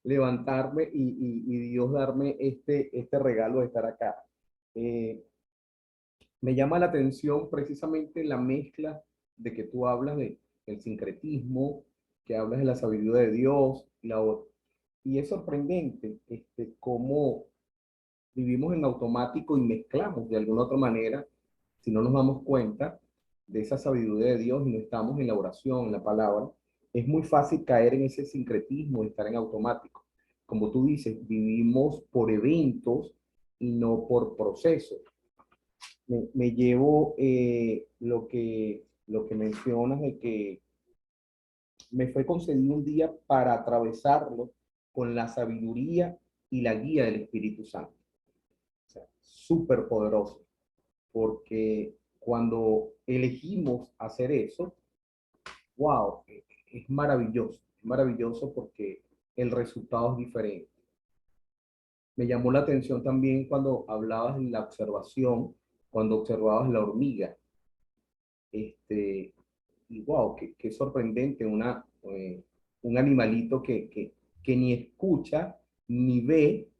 levantarme y Dios darme este regalo de estar acá. Me llama la atención precisamente la mezcla de que tú hablas el sincretismo, que hablas de la sabiduría de Dios, y es sorprendente cómo vivimos en automático y mezclamos de alguna otra manera, si no nos damos cuenta de esa sabiduría de Dios y no estamos en la oración, en la palabra, es muy fácil caer en ese sincretismo y estar en automático. Como tú dices, vivimos por eventos y no por procesos. Me llevo lo que mencionas de que me fue concedido un día para atravesarlo con la sabiduría y la guía del Espíritu Santo. O sea, súper poderoso, porque cuando elegimos hacer eso, wow, es maravilloso porque el resultado es diferente. Me llamó la atención también cuando hablabas de la observación, cuando observabas la hormiga, y wow, qué sorprendente, un animalito que ni escucha ni ve,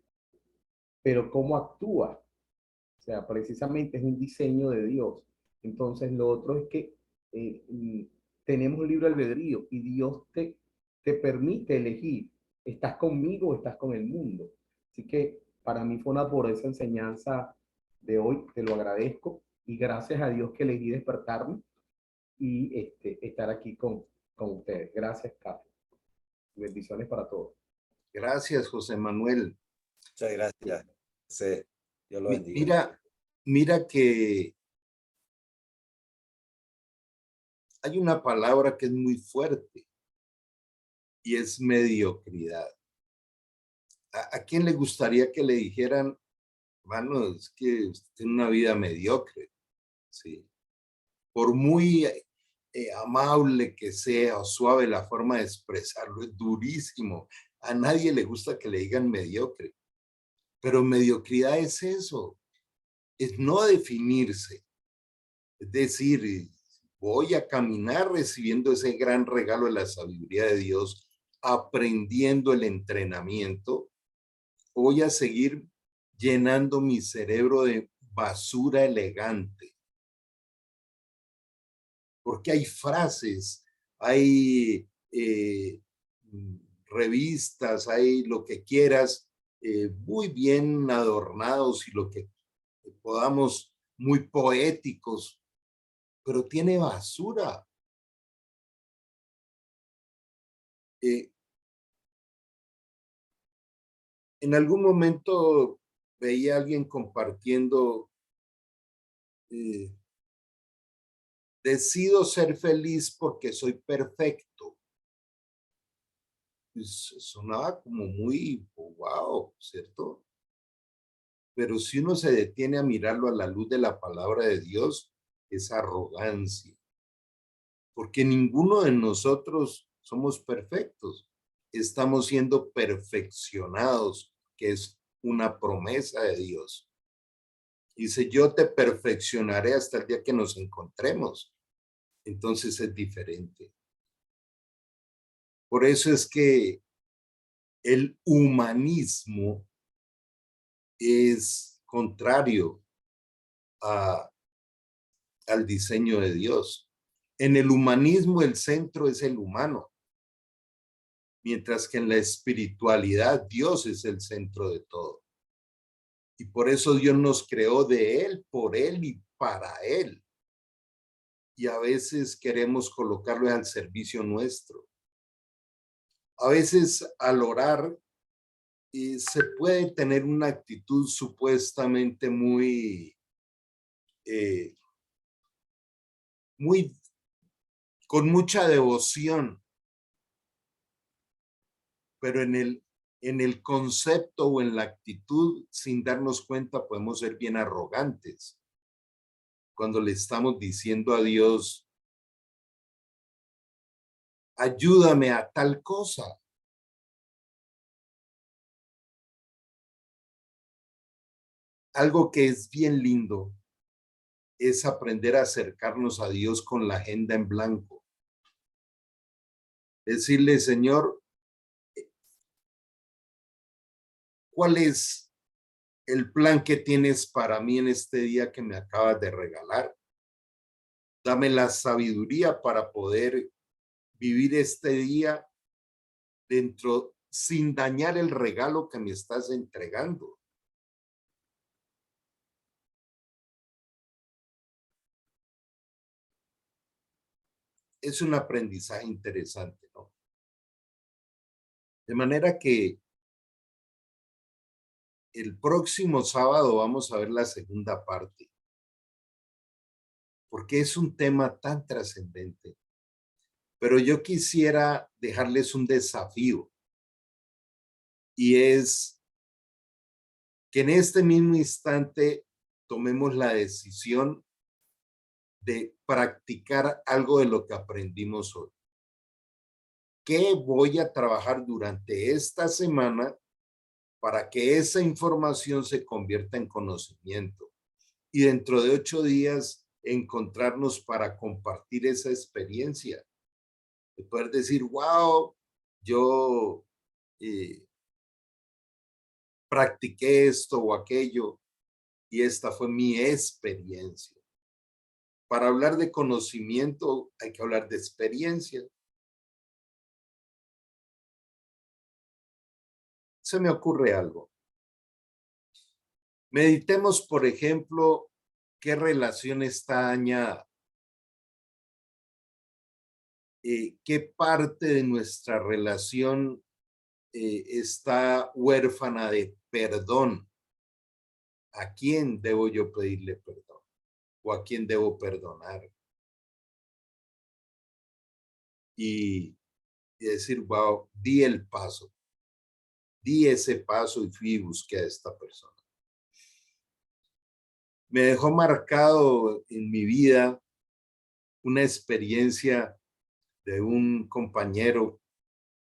pero cómo actúa. O sea, precisamente es un diseño de Dios. Entonces, lo otro es que tenemos libre albedrío y Dios te permite elegir, ¿estás conmigo o estás con el mundo? Así que para mí fue una poderosa enseñanza de hoy, te lo agradezco y gracias a Dios que elegí despertarme y estar aquí con ustedes. Gracias, Carlos. Bendiciones para todos. Gracias, José Manuel. Muchas gracias. Sí, Dios lo bendiga. Mira que hay una palabra que es muy fuerte y es mediocridad. ¿A quién le gustaría que le dijeran, bueno, es que usted tiene una vida mediocre? Sí. Por muy amable que sea o suave la forma de expresarlo, es durísimo. A nadie le gusta que le digan mediocre. Pero mediocridad es eso, es no definirse. Es decir, voy a caminar recibiendo ese gran regalo de la sabiduría de Dios, aprendiendo el entrenamiento, voy a seguir llenando mi cerebro de basura elegante. Porque hay frases, hay revistas, hay lo que quieras, muy bien adornados y lo que podamos, muy poéticos, pero tiene basura. En algún momento veía a alguien compartiendo, decido ser feliz porque soy perfecto. Pues sonaba como muy, wow, ¿cierto? Pero si uno se detiene a mirarlo a la luz de la palabra de Dios, es arrogancia. Porque ninguno de nosotros somos perfectos. Estamos siendo perfeccionados, que es una promesa de Dios. Dice, yo te perfeccionaré hasta el día que nos encontremos. Entonces es diferente. Por eso es que el humanismo es contrario al diseño de Dios. En el humanismo el centro es el humano, mientras que en la espiritualidad Dios es el centro de todo. Y por eso Dios nos creó de Él, por Él y para Él. Y a veces queremos colocarlo al servicio nuestro. A veces al orar se puede tener una actitud supuestamente muy con mucha devoción, pero en el concepto o en la actitud, sin darnos cuenta, podemos ser bien arrogantes. Cuando le estamos diciendo a Dios, ayúdame a tal cosa. Algo que es bien lindo es aprender a acercarnos a Dios con la agenda en blanco. Decirle, Señor, ¿cuál es el plan que tienes para mí en este día que me acabas de regalar? Dame la sabiduría para poder vivir este día dentro, sin dañar el regalo que me estás entregando. Es un aprendizaje interesante, ¿no? De manera que el próximo sábado vamos a ver la segunda parte, porque es un tema tan trascendente. Pero yo quisiera dejarles un desafío, y es que en este mismo instante tomemos la decisión de practicar algo de lo que aprendimos hoy. ¿Qué voy a trabajar durante esta semana para que esa información se convierta en conocimiento? Y dentro de 8 días encontrarnos para compartir esa experiencia. De poder decir, wow, yo practiqué esto o aquello y esta fue mi experiencia. Para hablar de conocimiento hay que hablar de experiencia. Se me ocurre algo. Meditemos, por ejemplo, qué relación está dañada. ¿Qué parte de nuestra relación está huérfana de perdón? ¿A quién debo yo pedirle perdón? ¿O a quién debo perdonar? Y decir, wow, di el paso. Di ese paso y fui y busqué a esta persona. Me dejó marcado en mi vida una experiencia de un compañero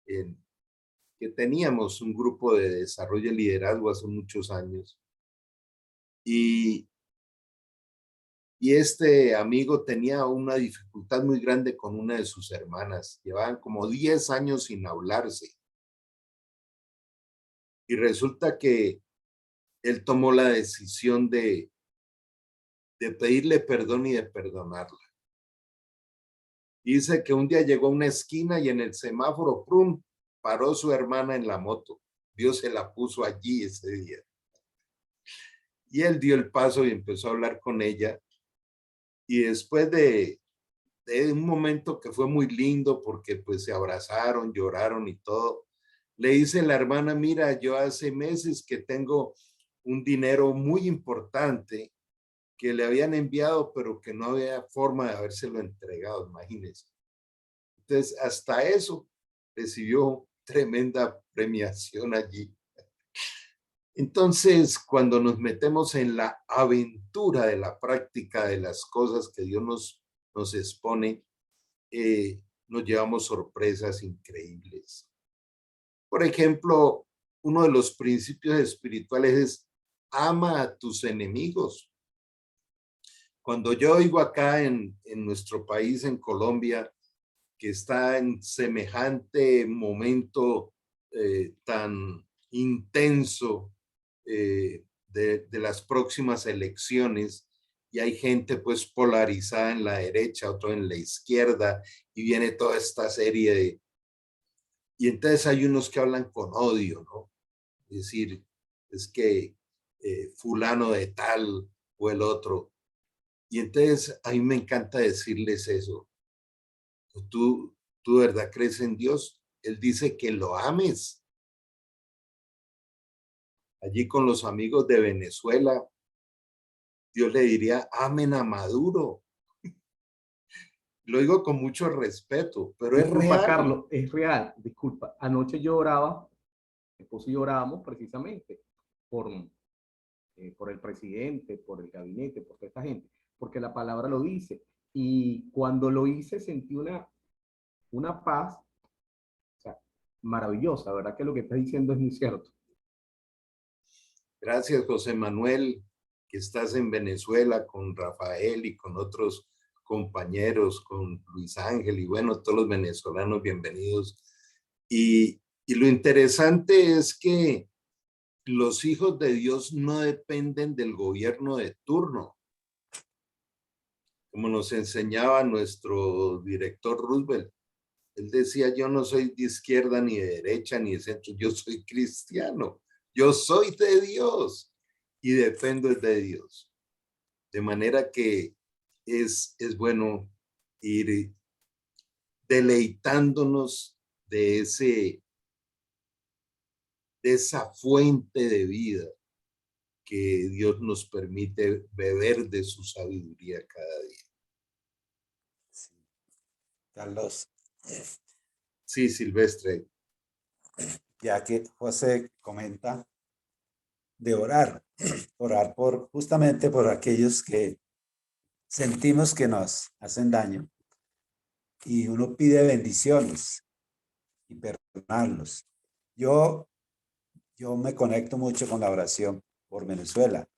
que teníamos un grupo de desarrollo y liderazgo hace muchos años. Y este amigo tenía una dificultad muy grande con una de sus hermanas. Llevaban como 10 años sin hablarse. Y resulta que él tomó la decisión de pedirle perdón y de perdonarla. Dice que un día llegó a una esquina y en el semáforo, ¡prum!, paró su hermana en la moto. Dios se la puso allí ese día. Y él dio el paso y empezó a hablar con ella. Y después de un momento que fue muy lindo porque pues se abrazaron, lloraron y todo, le dice la hermana, mira, yo hace meses que tengo un dinero muy importante que le habían enviado, pero que no había forma de habérselo entregado, imagínense. Entonces, hasta eso recibió tremenda premiación allí. Entonces, cuando nos metemos en la aventura de la práctica de las cosas que Dios nos expone, nos llevamos sorpresas increíbles. Por ejemplo, uno de los principios espirituales es ama a tus enemigos. Cuando yo oigo acá en nuestro país, en Colombia, que está en semejante momento tan intenso de las próximas elecciones, y hay gente pues polarizada en la derecha, otro en la izquierda, y viene toda esta serie de... Y entonces hay unos que hablan con odio, ¿no? Es decir, es que fulano de tal o el otro. Y entonces a mí me encanta decirles eso. ¿Tú de verdad crees en Dios? Él dice que lo ames. Allí con los amigos de Venezuela, Dios le diría, amen a Maduro. Lo digo con mucho respeto, pero es Disculpa, real. Carlos, es real, disculpa. Anoche yo oraba, mi esposo y yo orábamos precisamente por el presidente, por el gabinete, por toda esta gente, porque la palabra lo dice. Y cuando lo hice sentí una paz, o sea, maravillosa, ¿verdad? Que lo que estás diciendo es muy cierto. Gracias, José Manuel, que estás en Venezuela con Rafael y con otros compañeros, con Luis Ángel y bueno, todos los venezolanos bienvenidos. Y lo interesante es que los hijos de Dios no dependen del gobierno de turno. Como nos enseñaba nuestro director Roosevelt, Él decía, yo no soy de izquierda ni de derecha ni de centro, yo soy cristiano, yo soy de Dios y dependo de Dios. De manera que es bueno ir deleitándonos de esa fuente de vida que Dios nos permite beber de su sabiduría cada día. Sí. Carlos, Sí, Silvestre. ya que José comenta de orar, orar justamente por aquellos que sentimos que nos hacen daño y uno pide bendiciones y perdonarlos. Yo me conecto mucho con la oración por Venezuela,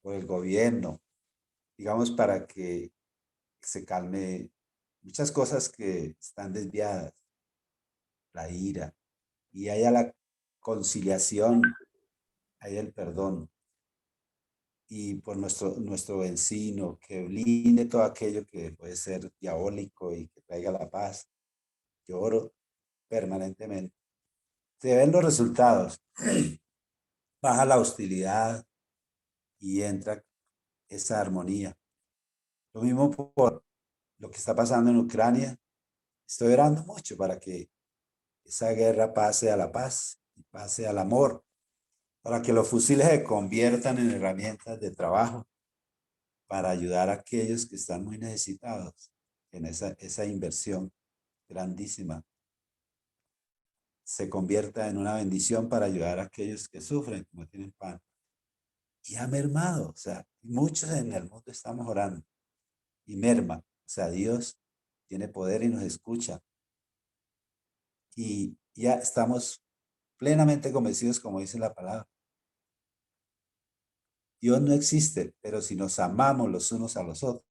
por el gobierno, digamos, para que se calme muchas cosas que están desviadas, la ira, y haya la conciliación, haya el perdón. Y por nuestro vecino, que blinde todo aquello que puede ser diabólico y que traiga la paz. Yo oro permanentemente. Se ven los resultados. Baja la hostilidad y entra esa armonía. Lo mismo por lo que está pasando en Ucrania. Estoy orando mucho para que esa guerra pase a la paz y pase al amor, para que los fusiles se conviertan en herramientas de trabajo para ayudar a aquellos que están muy necesitados en esa inversión grandísima. Se convierta en una bendición para ayudar a aquellos que sufren, que no tienen pan. Y ha mermado, o sea, muchos en el mundo estamos orando y merma. O sea, Dios tiene poder y nos escucha. Y ya estamos plenamente convencidos, como dice la palabra. Dios no existe, pero si nos amamos los unos a los otros,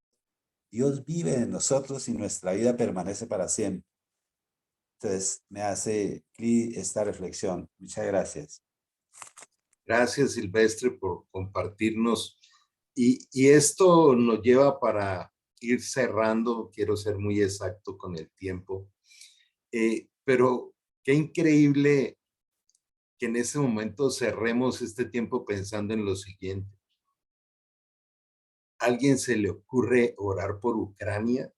Dios vive en nosotros y nuestra vida permanece para siempre. Entonces, me hace esta reflexión. Muchas gracias. Gracias, Silvestre, por compartirnos. Y esto nos lleva para ir cerrando. Quiero ser muy exacto con el tiempo. Pero qué increíble que en ese momento cerremos este tiempo pensando en lo siguiente. ¿A alguien se le ocurre orar por Ucrania?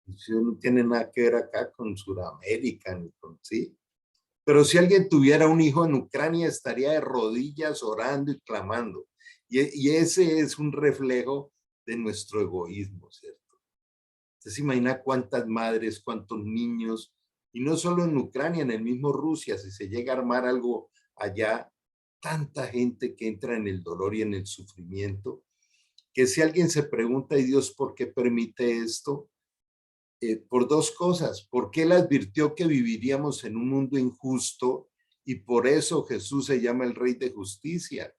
Eso no tiene nada que ver acá con Sudamérica, ni con sí. Pero si alguien tuviera un hijo en Ucrania, estaría de rodillas orando y clamando. Y ese es un reflejo de nuestro egoísmo, ¿cierto? Usted se imagina cuántas madres, cuántos niños, y no solo en Ucrania, en el mismo Rusia, si se llega a armar algo allá, tanta gente que entra en el dolor y en el sufrimiento, que si alguien se pregunta, ¿y Dios por qué permite esto? Por dos cosas. Porque Él advirtió que viviríamos en un mundo injusto y por eso Jesús se llama el Rey de Justicia.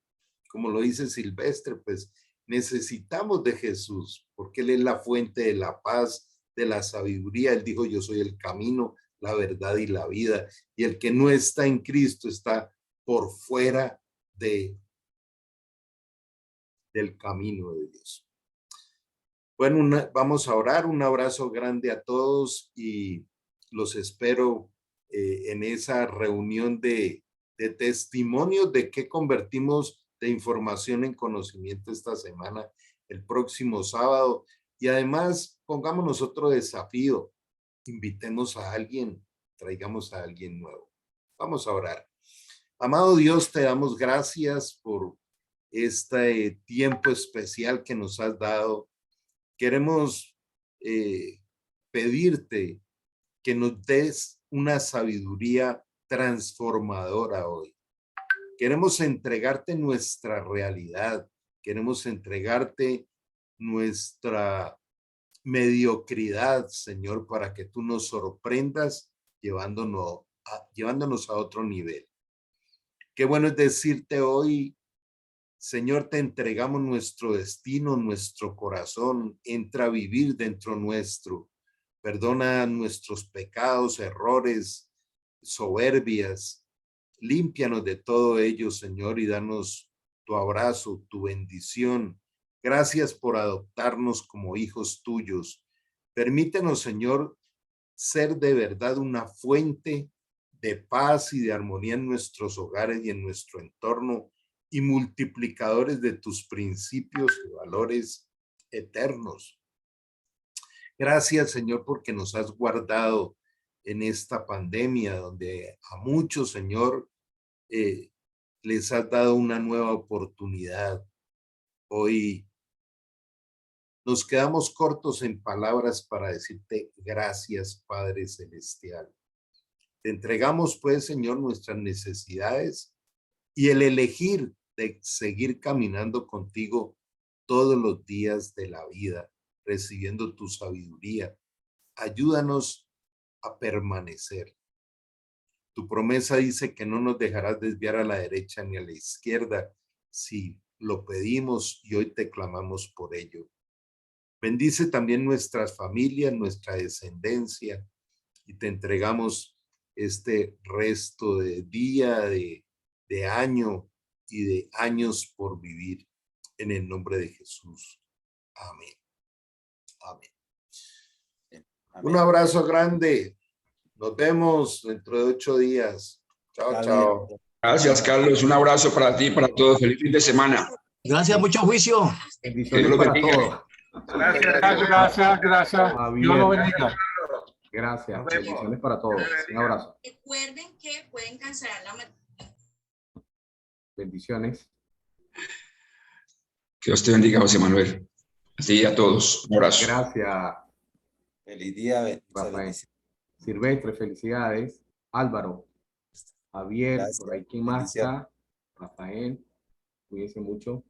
Como lo dice Silvestre, pues necesitamos de Jesús porque Él es la fuente de la paz, de la sabiduría. Él dijo, yo soy el camino, la verdad y la vida. Y el que no está en Cristo está por fuera del camino de Dios. Bueno, vamos a orar. Un abrazo grande a todos y los espero en esa reunión de testimonios de qué convertimos de información en conocimiento esta semana, el próximo sábado. Y además, pongámonos otro desafío. Invitemos a alguien, traigamos a alguien nuevo. Vamos a orar. Amado Dios, te damos gracias por este tiempo especial que nos has dado. Queremos pedirte que nos des una sabiduría transformadora hoy. Queremos entregarte nuestra realidad, queremos entregarte nuestra mediocridad, Señor, para que tú nos sorprendas llevándonos a otro nivel. Qué bueno es decirte hoy, Señor, te entregamos nuestro destino, nuestro corazón, entra a vivir dentro nuestro. Perdona nuestros pecados, errores, soberbias. Límpianos de todo ello, Señor, y danos tu abrazo, tu bendición. Gracias por adoptarnos como hijos tuyos. Permítenos, Señor, ser de verdad una fuente de paz y de armonía en nuestros hogares y en nuestro entorno, y multiplicadores de tus principios y valores eternos. Gracias, Señor, porque nos has guardado en esta pandemia, donde a muchos, Señor, les has dado una nueva oportunidad. Hoy nos quedamos cortos en palabras para decirte gracias, Padre Celestial. Te entregamos, pues, Señor, nuestras necesidades y el elegir de seguir caminando contigo todos los días de la vida, recibiendo tu sabiduría. Ayúdanos a permanecer. Tu promesa dice que no nos dejarás desviar a la derecha ni a la izquierda si lo pedimos, y hoy te clamamos por ello. Bendice también nuestras familias, nuestra descendencia, y te entregamos este resto de día, de año y de años por vivir, en el nombre de Jesús. Amén. Amén. Amén. Un abrazo grande. Nos vemos dentro de 8 días. Chao, Dale. chao. Gracias, Carlos. Un abrazo para ti y para todos. Feliz fin de semana. Gracias, mucho juicio. Bendiciones Dios los para bendiga. todos. Gracias. Javier, Dios lo bendiga. gracias. Nos vemos. Bendiciones para todos. Un abrazo. Recuerden que pueden cancelar la Bendiciones. Que Dios te bendiga, José Manuel. A ti y a todos. Un abrazo. Gracias, Feliz día. Rafael. Silvestre, felicidades. Álvaro, Javier, Gracias. por ahí, ¿quién más Bendiciones. está? Rafael, cuídense mucho.